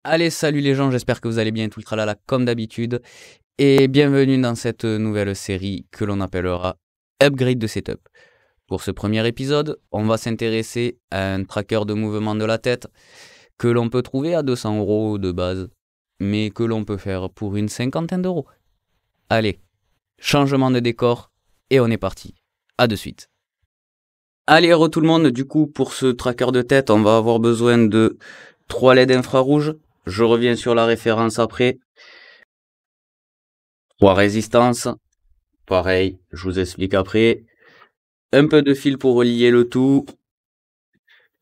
Allez, salut les gens, j'espère que vous allez bien, tout le tralala comme d'habitude. Et bienvenue dans cette nouvelle série que l'on appellera Upgrade de Setup. Pour ce premier épisode, on va s'intéresser à un tracker de mouvement de la tête que l'on peut trouver à 200 € de base, mais que l'on peut faire pour une cinquantaine d'euros. Allez, changement de décor et on est parti. À de suite. Allez, tout le monde, du coup, pour ce tracker de tête, on va avoir besoin de 3 LED infrarouges. Je reviens sur la référence après. 3 résistances. Pareil, je vous explique après. Un peu de fil pour relier le tout.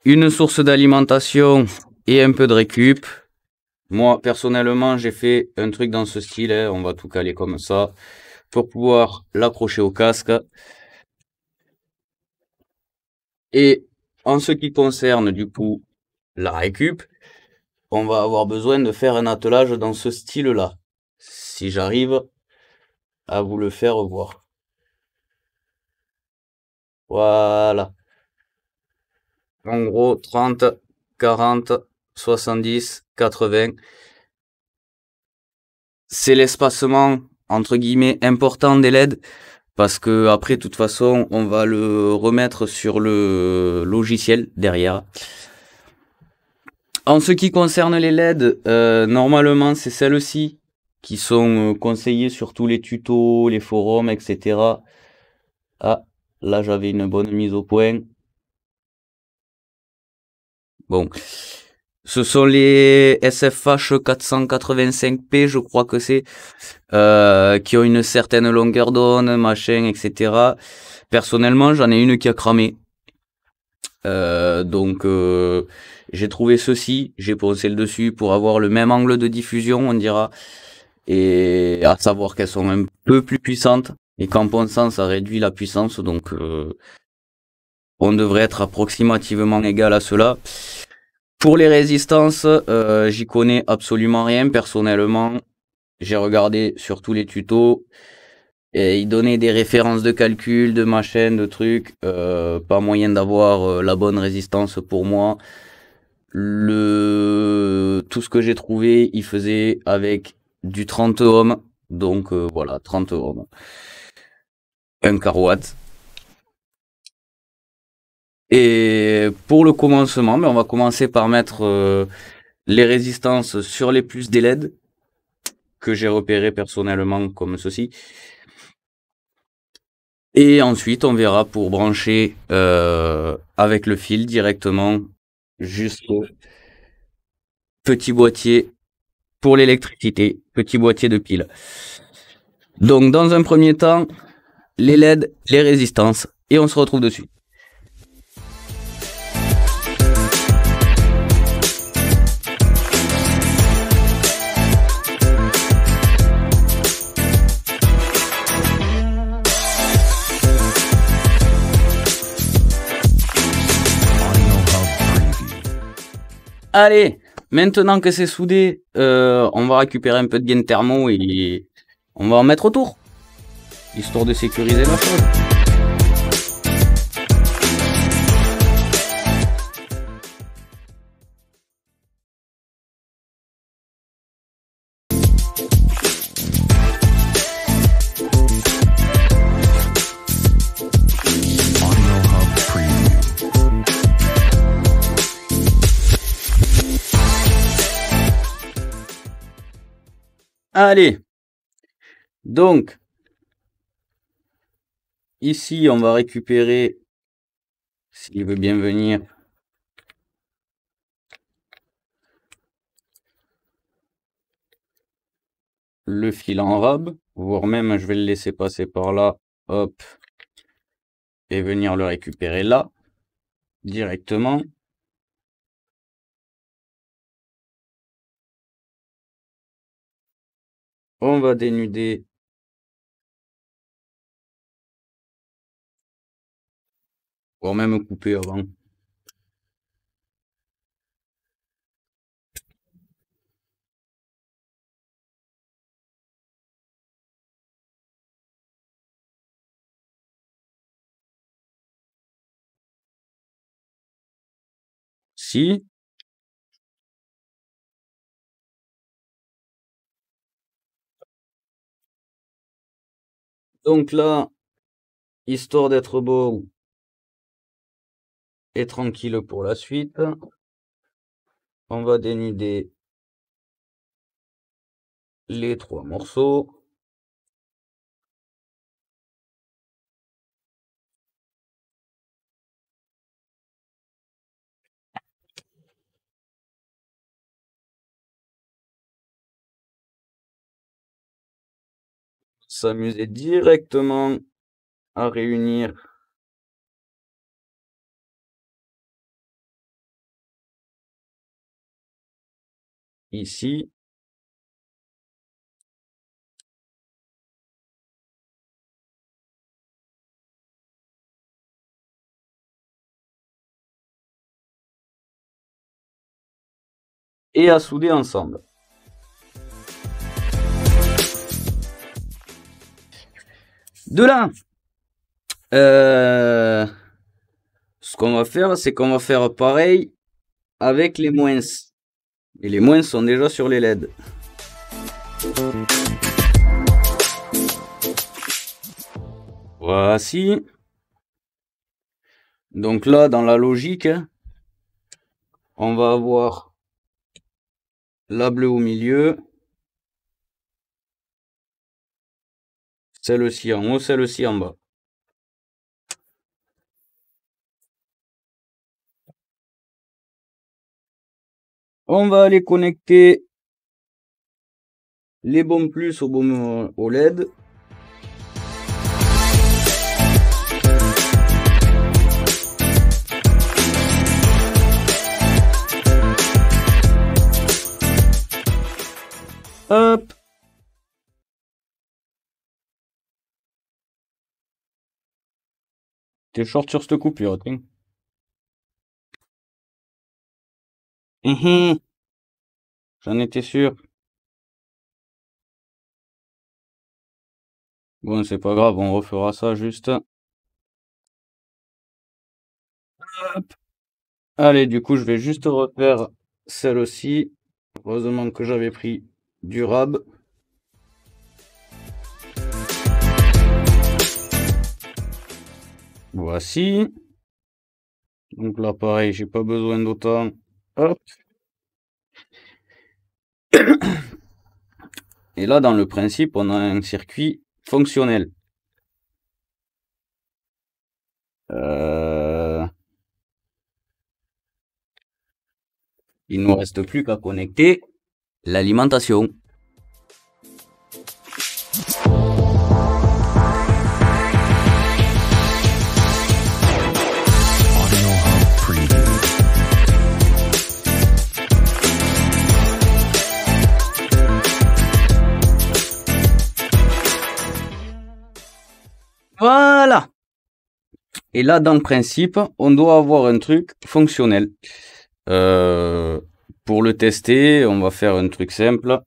Une source d'alimentation et un peu de récup. Moi, personnellement, j'ai fait un truc dans ce style. On va tout caler comme ça pour pouvoir l'accrocher au casque. Et en ce qui concerne, du coup, la récup, on va avoir besoin de faire un attelage dans ce style-là. Si j'arrive à vous le faire voir. Voilà. En gros, 30, 40, 70, 80. C'est l'espacement, entre guillemets, important des LED. Parce que après, de toute façon, on va le remettre sur le logiciel derrière. En ce qui concerne les LED, normalement, c'est celles-ci qui sont conseillées sur tous les tutos, les forums, etc. Ah, là, j'avais une bonne mise au point. Bon. Ce sont les SFH 485p, je crois que c'est, qui ont une certaine longueur d'onde, machin, etc. Personnellement, j'en ai une qui a cramé. Donc, j'ai trouvé ceci, j'ai posé le dessus pour avoir le même angle de diffusion, on dira, et à savoir qu'elles sont un peu plus puissantes. Et qu'en pensant, ça réduit la puissance, donc on devrait être approximativement égal à cela. Pour les résistances, j'y connais absolument rien personnellement. J'ai regardé sur tous les tutos et ils donnaient des références de calcul, de machin, de trucs. Pas moyen d'avoir la bonne résistance pour moi. Tout ce que j'ai trouvé, il faisait avec du 30 ohms. Donc voilà, 30 ohms. 1 kW. Et pour le commencement, on va commencer par mettre les résistances sur les plus des LED que j'ai repéré personnellement comme ceci. Et ensuite, on verra pour brancher avec le fil directement jusqu'au petit boîtier pour l'électricité, petit boîtier de pile. Donc, dans un premier temps, les LED, les résistances, et on se retrouve dessus. Allez, maintenant que c'est soudé, on va récupérer un peu de gain thermo et on va en mettre autour, histoire de sécuriser la chose. Allez, donc, ici, on va récupérer, s'il veut bien venir, le fil en rab, voire même je vais le laisser passer par là, hop, et venir le récupérer là, directement. On va dénuder voire même couper avant. Si, Donc là, histoire d'être bon et tranquille pour la suite, on va dénider les 3 morceaux. S'amuser directement à réunir ici. Et à souder ensemble. De là, ce qu'on va faire, c'est qu'on va faire pareil avec les moins. Et les moins sont déjà sur les LED. Voici. Donc là, dans la logique, on va avoir la bleue au milieu, celle-ci en haut, celle-ci en bas. On va aller connecter les bons plus au LED. Hop. T'es short sur cette coupure, tiens. J'en étais sûr. Bon, c'est pas grave, on refera ça juste. Hop. Allez, du coup, je vais juste refaire celle-ci. Heureusement que j'avais pris du rab. Voici. Donc là, pareil, j'ai pas besoin d'autant. Hop. Et là, dans le principe, on a un circuit fonctionnel. Il nous reste plus qu'à connecter l'alimentation. Voilà. Et là, dans le principe, on doit avoir un truc fonctionnel. Pour le tester, on va faire un truc simple.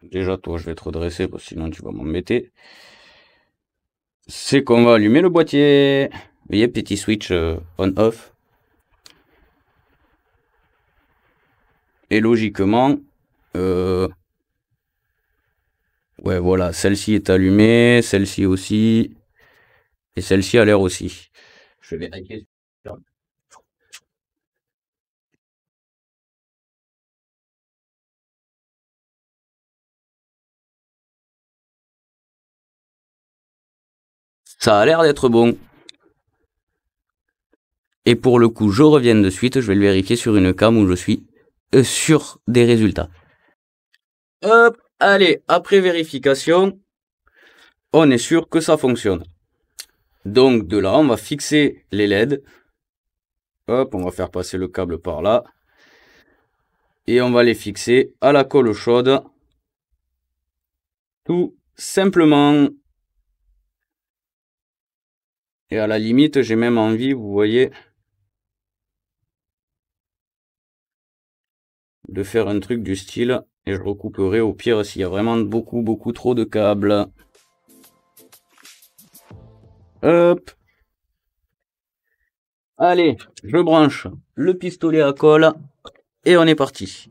Déjà, toi, je vais te redresser parce que sinon tu vas m'embêter. C'est qu'on va allumer le boîtier. Vous voyez, petit switch on-off. Et logiquement, ouais, voilà, celle-ci est allumée, celle-ci aussi, et celle-ci a l'air aussi. Je vais vérifier. Ça a l'air d'être bon. Et pour le coup, je reviens de suite, je vais le vérifier sur une cam où je suis sûr des résultats. Hop, allez, après vérification, on est sûr que ça fonctionne. Donc de là, on va fixer les LED. Hop, on va faire passer le câble par là. Et on va les fixer à la colle chaude. Tout simplement. Et à la limite, j'ai même envie, vous voyez, de faire un truc du style, et je recouperai au pire s'il y a vraiment beaucoup trop de câbles. Hop. Allez, je branche le pistolet à colle, et on est parti.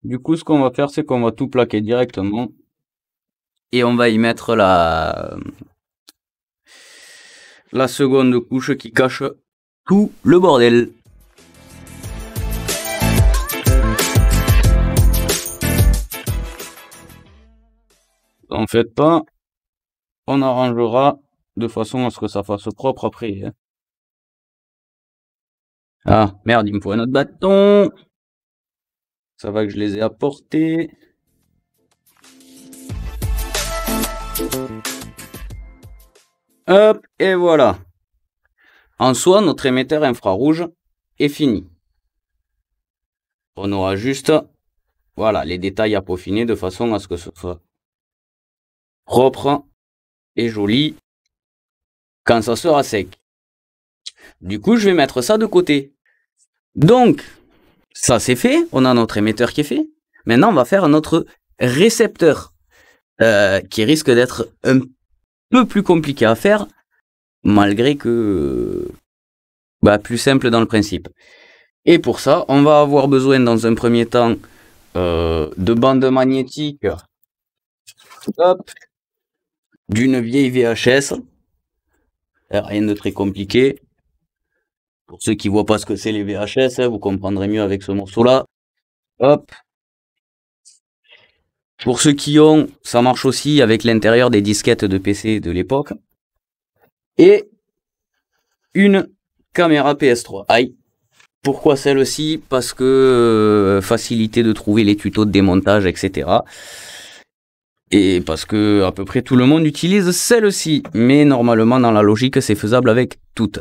Du coup, ce qu'on va faire, c'est qu'on va tout plaquer directement. Et on va y mettre la seconde couche qui cache tout le bordel. En fait pas, on arrangera de façon à ce que ça fasse propre après. Hein. Ah, merde, il me faut un autre bâton. Ça va que je les ai apportés. Hop, et voilà. En soi, notre émetteur infrarouge est fini. On aura juste, voilà, les détails à peaufiner de façon à ce que ce soit propre et joli quand ça sera sec. Du coup, je vais mettre ça de côté. Donc, ça c'est fait, on a notre émetteur qui est fait. Maintenant, on va faire notre récepteur, qui risque d'être un peu plus compliqué à faire, malgré que plus simple dans le principe. Et pour ça, on va avoir besoin dans un premier temps de bandes magnétiques, hop, d'une vieille VHS, rien de très compliqué. Pour ceux qui voient pas ce que c'est les VHS, vous comprendrez mieux avec ce morceau-là. Hop. Pour ceux qui ont, ça marche aussi avec l'intérieur des disquettes de PC de l'époque. Et une caméra PS3. Aïe. Pourquoi celle-ci? Parce que facilité de trouver les tutos de démontage, etc. Et parce que à peu près tout le monde utilise celle-ci. Mais normalement, dans la logique, c'est faisable avec toutes.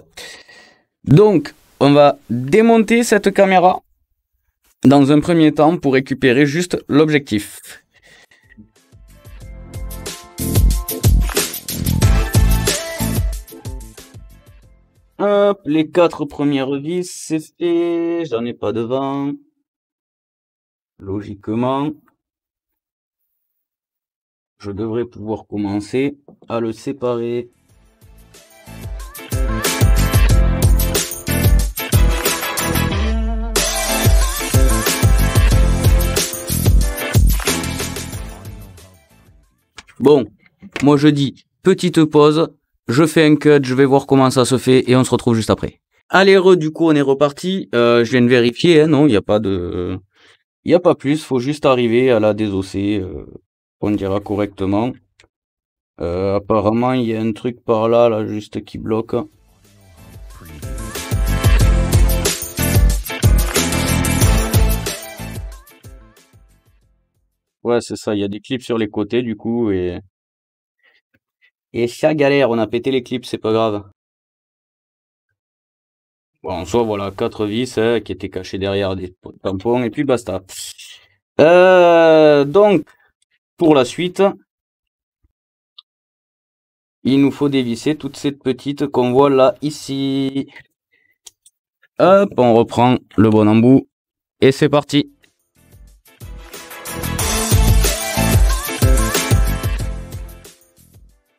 Donc, on va démonter cette caméra dans un premier temps pour récupérer juste l'objectif. Hop, les 4 premières vis, c'est fait. J'en ai pas devant. Logiquement, je devrais pouvoir commencer à le séparer. Bon, moi je dis petite pause, je fais un cut, je vais voir comment ça se fait et on se retrouve juste après. Allez, du coup on est reparti, je viens de vérifier, hein, non, il n'y a pas de... Il n'y a pas plus, faut juste arriver à la désosser, on dira correctement. Apparemment il y a un truc par là, là juste qui bloque. Ouais, c'est ça, il y a des clips sur les côtés du coup et ça galère, on a pété les clips, c'est pas grave. Bon, en soi, voilà, 4 vis qui étaient cachées derrière des tampons et puis basta. Donc, pour la suite, il nous faut dévisser toutes ces petites qu'on voit là, ici. Hop, on reprend le bon embout et c'est parti.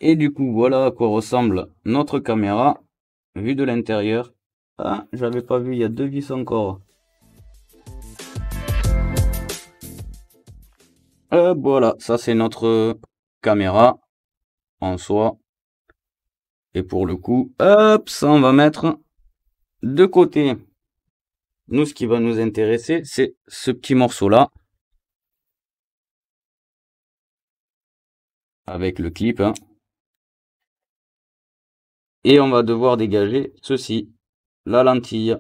Et du coup, voilà à quoi ressemble notre caméra, vue de l'intérieur. Ah, j'avais pas vu, il y a 2 vis encore. Voilà, ça c'est notre caméra en soi. Et pour le coup, hop, ça on va mettre de côté. Nous, ce qui va nous intéresser, c'est ce petit morceau-là. Avec le clip. Hein. Et on va devoir dégager ceci, la lentille.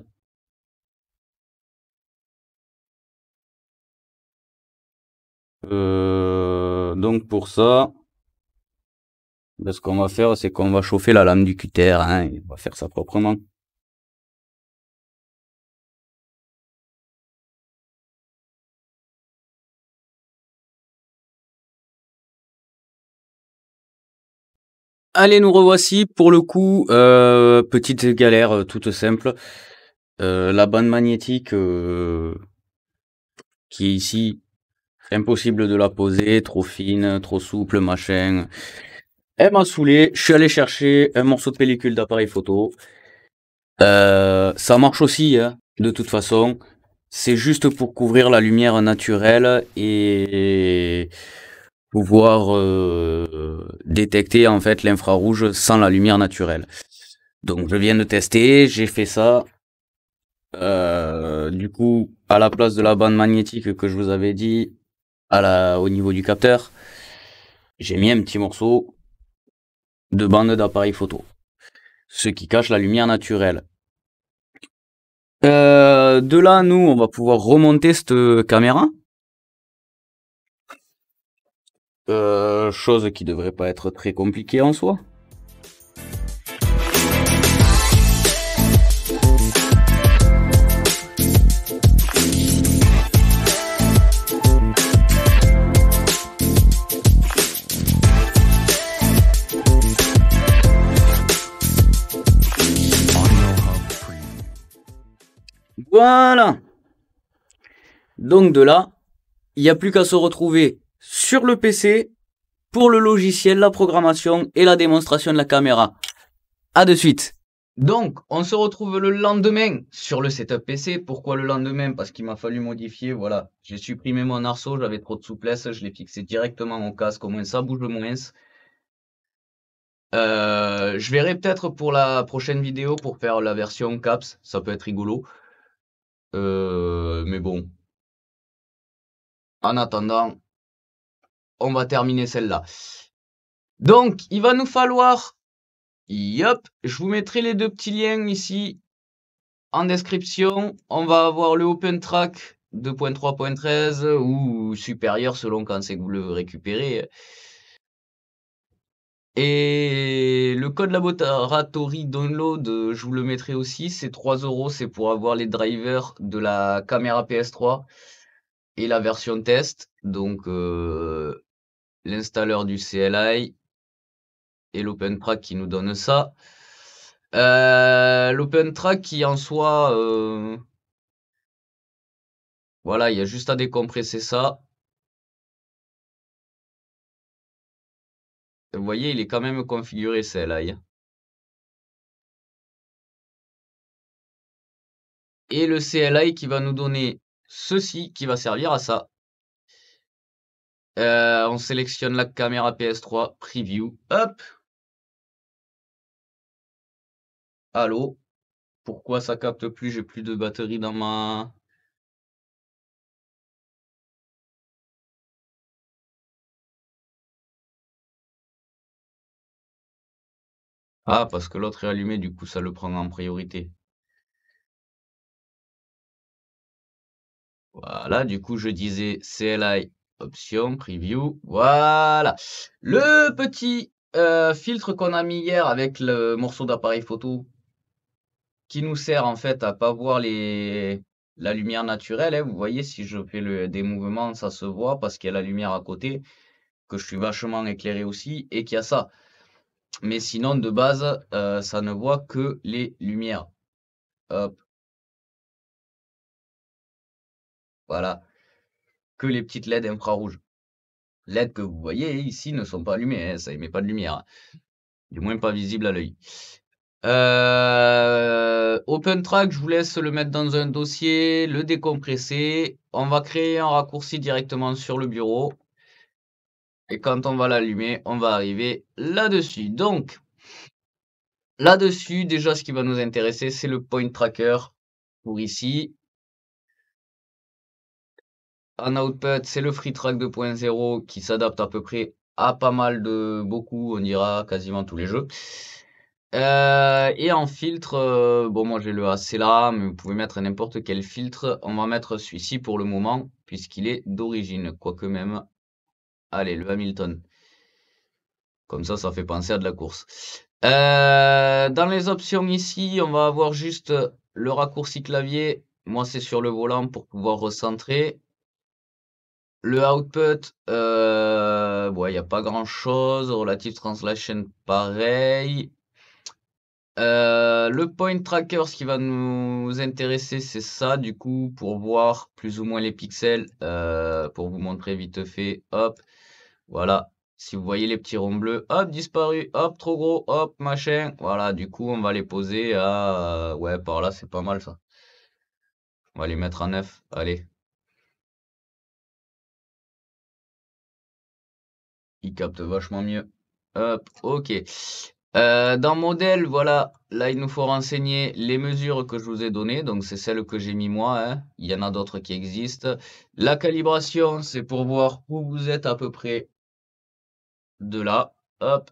Donc pour ça, ce qu'on va faire, c'est qu'on va chauffer la lame du cutter. Hein, et on va faire ça proprement. Allez, nous revoici. Pour le coup, petite galère toute simple. La bande magnétique qui est ici, impossible de la poser, trop fine, trop souple, machin. Elle m'a saoulé, je suis allé chercher un morceau de pellicule d'appareil photo. Ça marche aussi, hein, de toute façon. c'est juste pour couvrir la lumière naturelle et pouvoir détecter en fait l'infrarouge sans la lumière naturelle. Donc je viens de tester, j'ai fait ça. Du coup, à la place de la bande magnétique que je vous avais dit, au niveau du capteur, j'ai mis un petit morceau de bande d'appareil photo, ce qui cache la lumière naturelle. De là, nous, on va pouvoir remonter cette caméra. Chose qui devrait pas être très compliquée en soi. Voilà. Donc de là, il n'y a plus qu'à se retrouver sur le PC pour le logiciel, la programmation et la démonstration de la caméra. À de suite. Donc, on se retrouve le lendemain sur le setup PC. Pourquoi le lendemain? Parce qu'il m'a fallu modifier, voilà. J'ai supprimé mon arceau, j'avais trop de souplesse, je l'ai fixé directement au casque, au moins ça bouge moins. Je verrai peut-être pour la prochaine vidéo pour faire la version CAPS, ça peut être rigolo. Mais bon. En attendant, on va terminer celle-là. Donc, il va nous falloir, yop, je vous mettrai les deux petits liens ici en description. On va avoir le OpenTrack 2.3.13 ou supérieur selon quand c'est que vous le récupérez. Et le code laboratory download, je vous le mettrai aussi, c'est 3 €, c'est pour avoir les drivers de la caméra PS3 et la version test. Donc l'installeur du CLI et l'OpenTrack qui nous donne ça. L'OpenTrack qui en soi, voilà, il y a juste à décompresser ça. Vous voyez, il est quand même configuré CLI. Et le CLI qui va nous donner ceci, qui va servir à ça. On sélectionne la caméra PS3, preview, hop. Allô? Pourquoi ça capte plus? J'ai plus de batterie dans ma... Ah, parce que l'autre est allumé, du coup ça le prend en priorité. Voilà, du coup je disais CLI, option, preview, voilà. Le petit filtre qu'on a mis hier avec le morceau d'appareil photo qui nous sert en fait à pas voir la lumière naturelle, hein. Vous voyez, si je fais des mouvements, ça se voit parce qu'il y a la lumière à côté, que je suis vachement éclairé aussi, et qu'il y a ça. Mais sinon, de base, ça ne voit que les lumières. Hop, voilà. Que les petites LED infrarouges. LED que vous voyez ici ne sont pas allumées, hein, ça émet pas de lumière. Du moins pas visible à l'œil. OpenTrack, je vous laisse le mettre dans un dossier, le décompresser. On va créer un raccourci directement sur le bureau. Et quand on va l'allumer, on va arriver là-dessus. Donc, là-dessus, déjà, ce qui va nous intéresser, c'est le point tracker pour ici. En output, c'est le FreeTrack 2.0 qui s'adapte à peu près à pas mal de beaucoup, on dira quasiment tous les jeux. Et en filtre, bon moi j'ai le AC là, mais vous pouvez mettre n'importe quel filtre. On va mettre celui-ci pour le moment, puisqu'il est d'origine, quoique même. Allez, le Hamilton. Comme ça fait penser à de la course. Dans les options ici, on va avoir juste le raccourci clavier. Moi c'est sur le volant pour pouvoir recentrer. Le output, bon, il n'y a pas grand chose. Relative translation, pareil. Le point tracker, ce qui va nous intéresser, c'est ça, du coup, pour voir plus ou moins les pixels, pour vous montrer vite fait, hop, voilà. Si vous voyez les petits ronds bleus, hop, disparu, hop, trop gros, hop, machin, voilà, du coup, on va les poser à, ouais, par là, c'est pas mal, ça. On va les mettre à 9. Allez. Il capte vachement mieux. Hop, ok. Dans modèle, voilà, là il nous faut renseigner les mesures que je vous ai données, donc c'est celles que j'ai mis moi, hein. Il y en a d'autres qui existent. La calibration, c'est pour voir où vous êtes à peu près de là. Hop.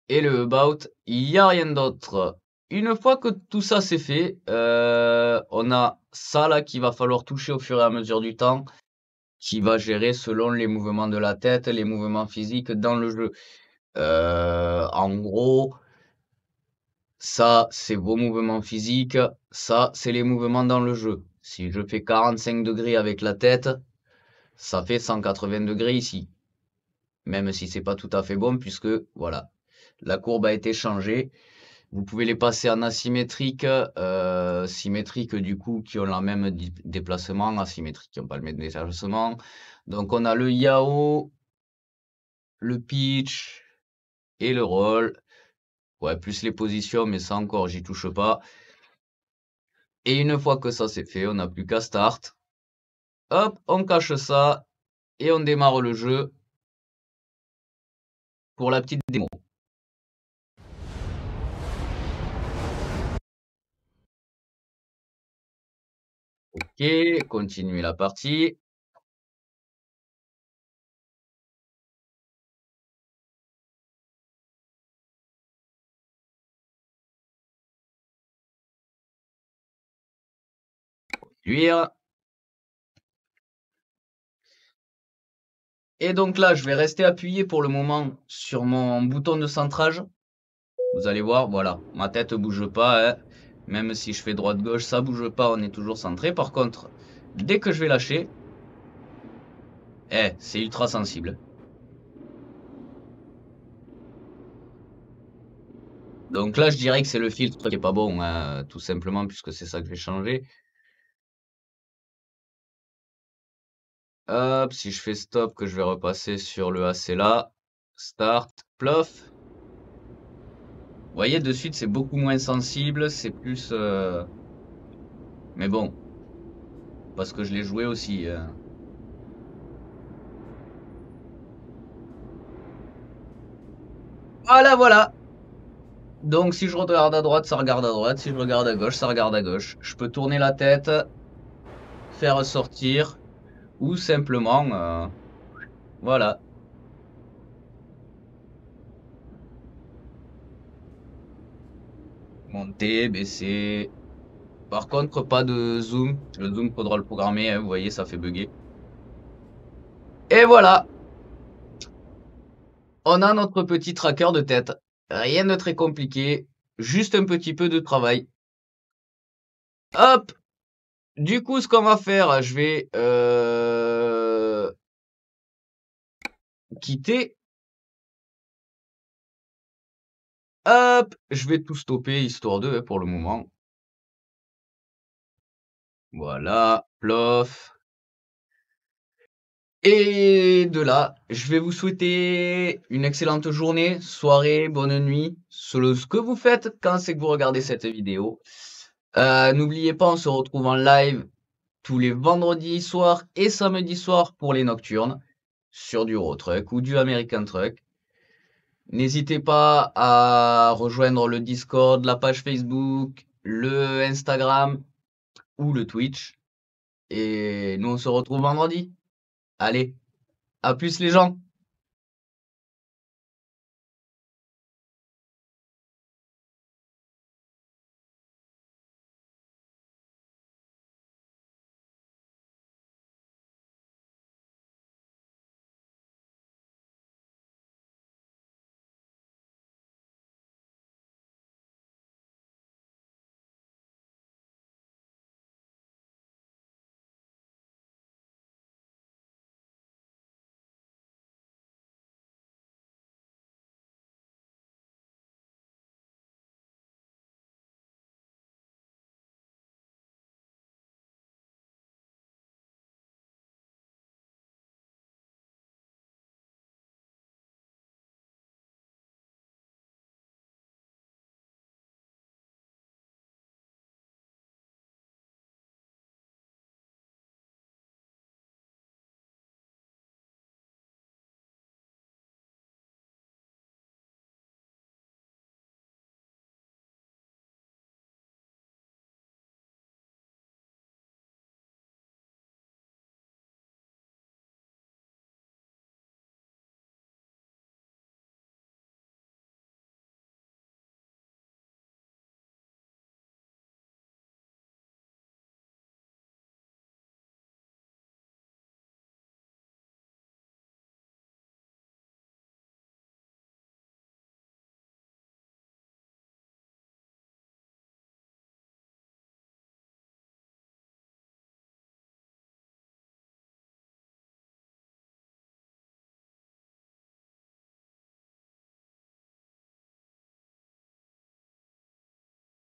Et le about, il n'y a rien d'autre. Une fois que tout ça c'est fait, on a ça là qu'il va falloir toucher au fur et à mesure du temps, qui va gérer selon les mouvements de la tête, les mouvements physiques dans le jeu. En gros, ça, c'est vos mouvements physiques, ça, c'est les mouvements dans le jeu. Si je fais 45 degrés avec la tête, ça fait 180 degrés ici. Même si c'est pas tout à fait bon, puisque, voilà, la courbe a été changée. Vous pouvez les passer en asymétrique, symétrique du coup, qui ont le même déplacement, asymétrique qui n'ont pas le même déplacement. Donc on a le yaw, le pitch et le roll. Ouais, plus les positions, mais ça encore, j'y touche pas. Et une fois que ça c'est fait, on n'a plus qu'à start. Hop, on cache ça et on démarre le jeu pour la petite démo. Ok, continuer la partie. Conduire. Et donc là, je vais rester appuyé pour le moment sur mon bouton de centrage. Vous allez voir, voilà, ma tête bouge pas, hein. Même si je fais droite-gauche, ça bouge pas, on est toujours centré. Par contre, dès que je vais lâcher, c'est ultra sensible. Donc là, je dirais que c'est le filtre qui est pas bon, hein, tout simplement, puisque c'est ça que je vais changer. Hop, si je fais stop, que je vais repasser sur le AC là. Start, plof. Vous voyez, de suite, c'est beaucoup moins sensible, c'est plus... Mais bon, parce que je l'ai joué aussi. Voilà, voilà. Donc si je regarde à droite, ça regarde à droite. Si je regarde à gauche, ça regarde à gauche. Je peux tourner la tête, faire sortir, ou simplement... voilà. Monter, baisser... Par contre, pas de zoom. Le zoom, faudra le programmer, hein, vous voyez, ça fait bugger. Et voilà, on a notre petit tracker de tête. Rien de très compliqué, juste un petit peu de travail. Hop! Du coup, ce qu'on va faire, je vais quitter. Hop! Je vais tout stopper, histoire de, pour le moment. Voilà, plof. Et de là, je vais vous souhaiter une excellente journée, soirée, bonne nuit, selon ce que vous faites quand c'est que vous regardez cette vidéo. N'oubliez pas, on se retrouve en live tous les vendredis soirs et samedis soirs pour les nocturnes sur du Euro Truck ou du American Truck. N'hésitez pas à rejoindre le Discord, la page Facebook, le Instagram ou le Twitch. Et nous, on se retrouve vendredi. Allez, à plus les gens!